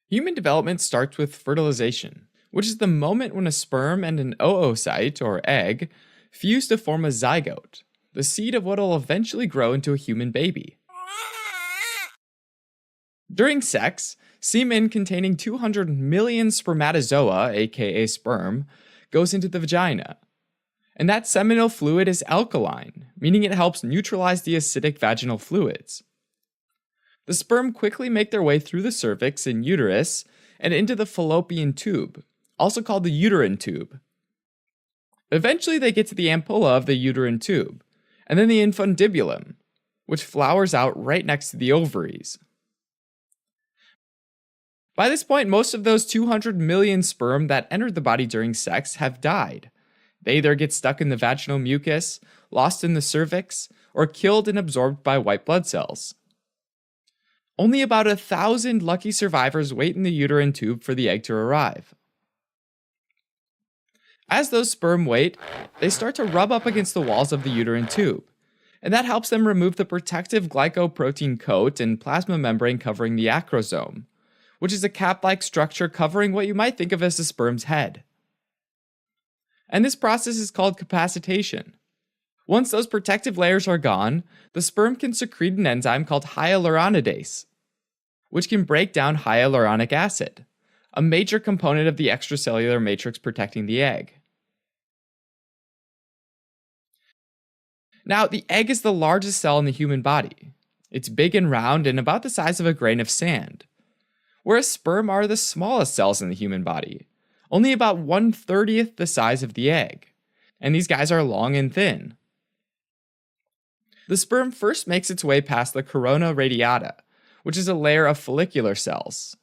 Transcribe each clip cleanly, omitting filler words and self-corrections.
Human development starts with fertilization, which is the moment when a sperm and an oocyte, or egg, fuse to form a zygote, the seed of what will eventually grow into a human baby. During sex, semen containing 200 million spermatozoa, aka sperm, goes into the vagina. And that seminal fluid is alkaline, meaning it helps neutralize the acidic vaginal fluids. The sperm quickly make their way through the cervix and uterus and into the fallopian tube, also called the uterine tube. Eventually, they get to the ampulla of the uterine tube, and then the infundibulum, which flowers out right next to the ovaries. By this point, most of those 200 million sperm that entered the body during sex have died. They either get stuck in the vaginal mucus, lost in the cervix, or killed and absorbed by white blood cells. Only about 1,000 lucky survivors wait in the uterine tube for the egg to arrive. As those sperm wait, they start to rub up against the walls of the uterine tube, and that helps them remove the protective glycoprotein coat and plasma membrane covering the acrosome, which is a cap-like structure covering what you might think of as the sperm's head. And this process is called capacitation. Once those protective layers are gone, the sperm can secrete an enzyme called hyaluronidase, which can break down hyaluronic acid, a major component of the extracellular matrix protecting the egg. Now, the egg is the largest cell in the human body. It's big and round and about the size of a grain of sand, whereas sperm are the smallest cells in the human body, only about 1/30th the size of the egg, and these guys are long and thin. The sperm first makes its way past the corona radiata, which is a layer of follicular cells.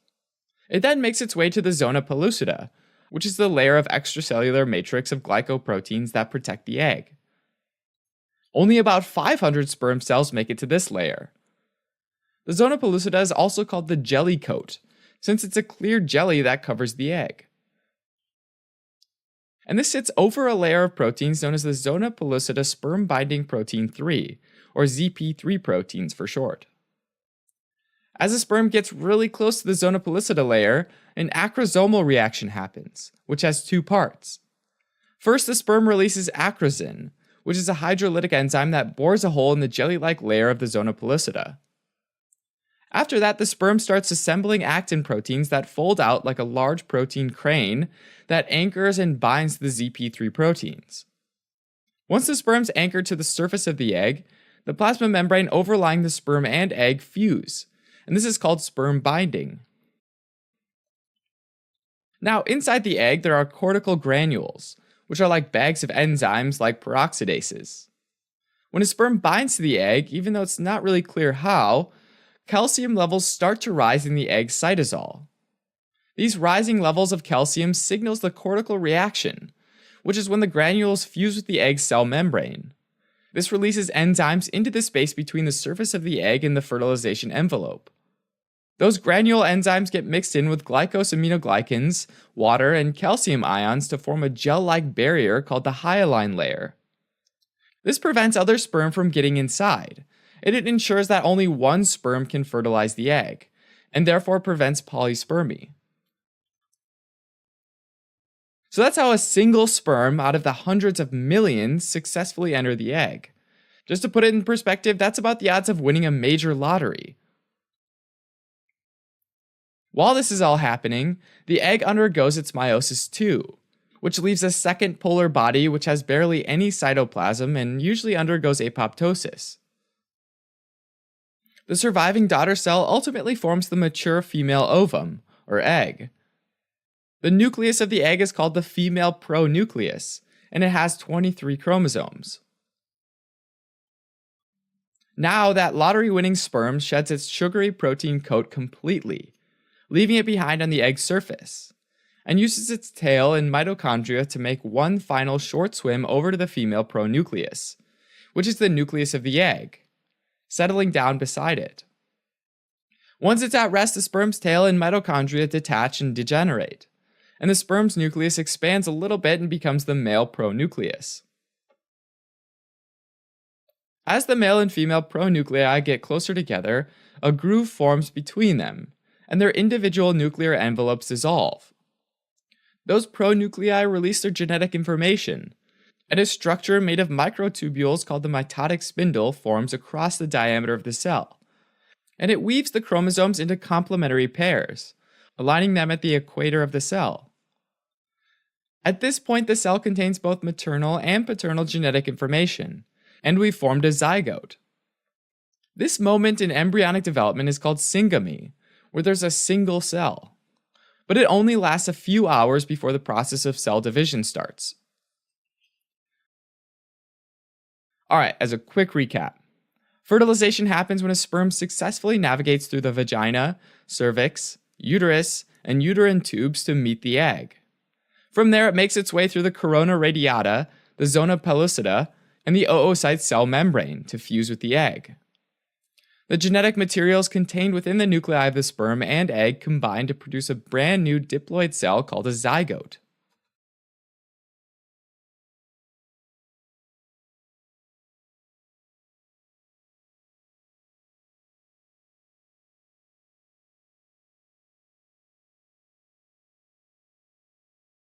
It then makes its way to the zona pellucida, which is the layer of extracellular matrix of glycoproteins that protect the egg. Only about 500 sperm cells make it to this layer. The zona pellucida is also called the jelly coat, since it's a clear jelly that covers the egg. And this sits over a layer of proteins known as the zona pellucida sperm binding protein 3, or ZP3 proteins for short. As the sperm gets really close to the zona pellucida layer, an acrosomal reaction happens, which has two parts. First, the sperm releases acrosin, which is a hydrolytic enzyme that bores a hole in the jelly-like layer of the zona pellucida. After that, the sperm starts assembling actin proteins that fold out like a large protein crane that anchors and binds the ZP3 proteins. Once the sperm's anchored to the surface of the egg, the plasma membrane overlying the sperm and egg fuse, and this is called sperm binding. Now, inside the egg, there are cortical granules, which are like bags of enzymes like peroxidases. When a sperm binds to the egg, even though it's not really clear how, calcium levels start to rise in the egg cytosol. These rising levels of calcium signals the cortical reaction, which is when the granules fuse with the egg cell membrane. This releases enzymes into the space between the surface of the egg and the fertilization envelope. Those granule enzymes get mixed in with glycosaminoglycans, water, and calcium ions to form a gel-like barrier called the hyaline layer. This prevents other sperm from getting inside, and it ensures that only one sperm can fertilize the egg, and therefore prevents polyspermy. So that's how a single sperm out of the hundreds of millions successfully enter the egg. Just to put it in perspective, that's about the odds of winning a major lottery. While this is all happening, the egg undergoes its meiosis too, which leaves a second polar body which has barely any cytoplasm and usually undergoes apoptosis. The surviving daughter cell ultimately forms the mature female ovum, or egg. The nucleus of the egg is called the female pronucleus, and it has 23 chromosomes. Now that lottery-winning sperm sheds its sugary protein coat completely, leaving it behind on the egg's surface, and uses its tail and mitochondria to make one final short swim over to the female pronucleus, which is the nucleus of the egg, settling down beside it. Once it's at rest, the sperm's tail and mitochondria detach and degenerate, and the sperm's nucleus expands a little bit and becomes the male pronucleus. As the male and female pronuclei get closer together, a groove forms between them, and their individual nuclear envelopes dissolve. Those pronuclei release their genetic information, and a structure made of microtubules called the mitotic spindle forms across the diameter of the cell, and it weaves the chromosomes into complementary pairs, aligning them at the equator of the cell. At this point, the cell contains both maternal and paternal genetic information, and we've formed a zygote. This moment in embryonic development is called syngamy, where there's a single cell, but it only lasts a few hours before the process of cell division starts. Alright, as a quick recap, fertilization happens when a sperm successfully navigates through the vagina, cervix, uterus, and uterine tubes to meet the egg. From there, it makes its way through the corona radiata, the zona pellucida, and the oocyte cell membrane to fuse with the egg. The genetic materials contained within the nuclei of the sperm and egg combine to produce a brand new diploid cell called a zygote.